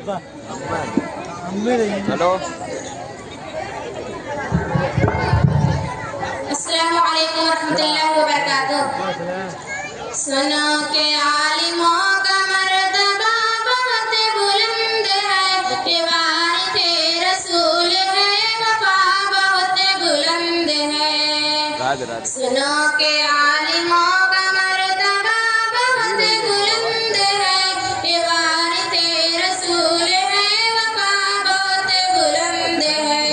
Hello, अस्सलामु अलैकुम रहमतुल्लाहि व बरकातुहू। सुनो के आलिमों का मर्तबा बहुत बुलंद है, ये वारिसे रसूल है, वफा बहुत बुलंद है। सुनो के आलिमों का मर्तबा बहुत बुलंद है, ये वारिसे रसूल है, वफा बहुत बुलंद है।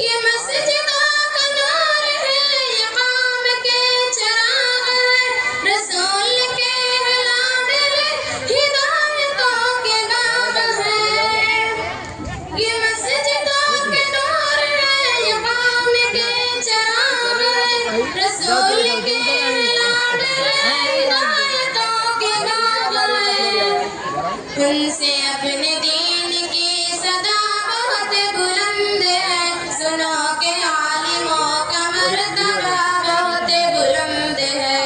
ये मस्जिदों का नूर है, ये कौम के चिराग है, रसूल के लाड है, हिदायतों के बाग है। ये मस्जिदों के नूर है, ये कौम के चिराग है, रसूल के लाड है, हिदायतों के बाग है। उनसे अपने दीन की सदा बहुत बुलंद है। सुनो के आलिमों का मर्तबा बहुत बुलंद है।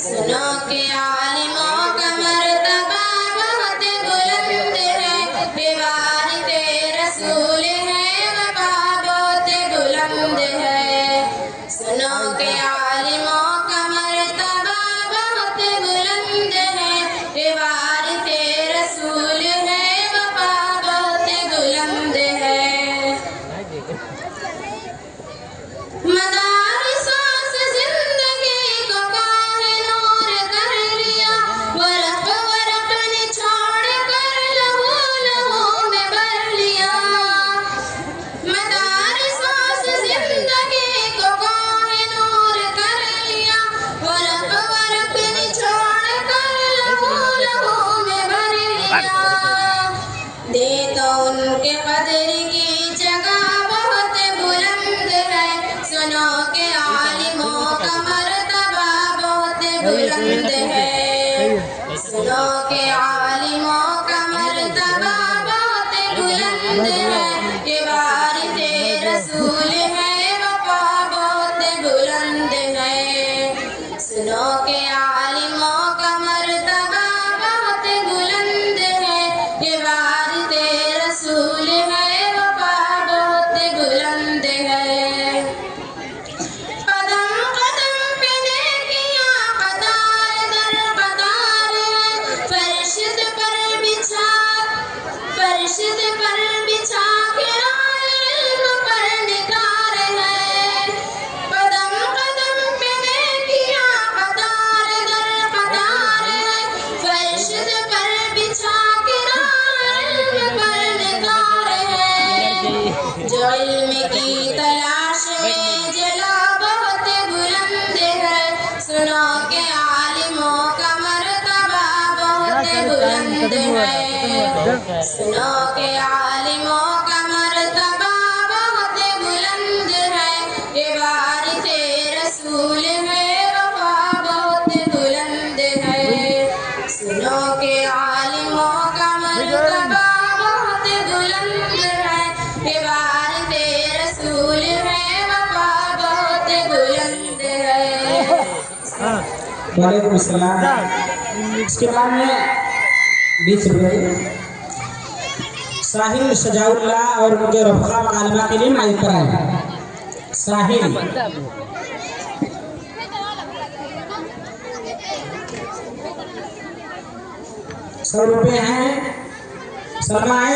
सुनो के आलिमों का मर्तबा बहुत बुलंद है, बेवारिसे रसूल है, वफा बहुत बुलंद है। सुनो के आलिमों का मर्तबा बहुत बुलंद है, बेवारिसे रसूल है, वफा बहुत बुलंद है। मदारिसों से जिंदगी को काहे नूर कर लिया, वरक़ वरक़ निछोड़ कर लहू लहू में भर लिया। मदारिसों से जिंदगी को काहे नूर कर लिया, वरक़ वरक़ निछोड़ कर लहू लहू में भर लिया। दे तो उनके कदर की जगह बहुत बुलंद है। सुनो के आलिमों का मर्तबा बहुत बुलंद है। सुनो के आलिमों का मर्तबा बहुत बुलंद है, ये वारिसे रसूल है, वफा बहुत बुलंद है। सुनो के आलिमों का मर्तबा बहुत बुलंद है, ये वारिसे रसूल है, वफा बहुत बुलंद है। कदम कदम पे नेकियां कतार दर कतार है, फर्शद पर बिछा के इल्म पर निगार है। कदम कदम पे नेकियां कतार दर कतार है, फर्शद पर बिछा के इल्म पर निगार है। जो इल्म की तलाश में जला बहुत बुलंद है। सुनो के आलिमों का मर्तबा बहुत बुलंद है। सुनो के आलिमों का मर्तबा बहुत बुलंद है, ये वारिसे रसूल है, वफा बहुत बुलंद है। सुनो के आलिमों का मर्तबा बहुत बुलंद है, ये वारिसे रसूल है, वफा बहुत बुलंद है। वालेकुम सलाम। इसके बाद में 20 रुपये साहिल सजाउल्लाह और उनके रफ़ा मालवा के लिए माइक पर आए। साहिल 100 रुपये हैं, शर्मा है।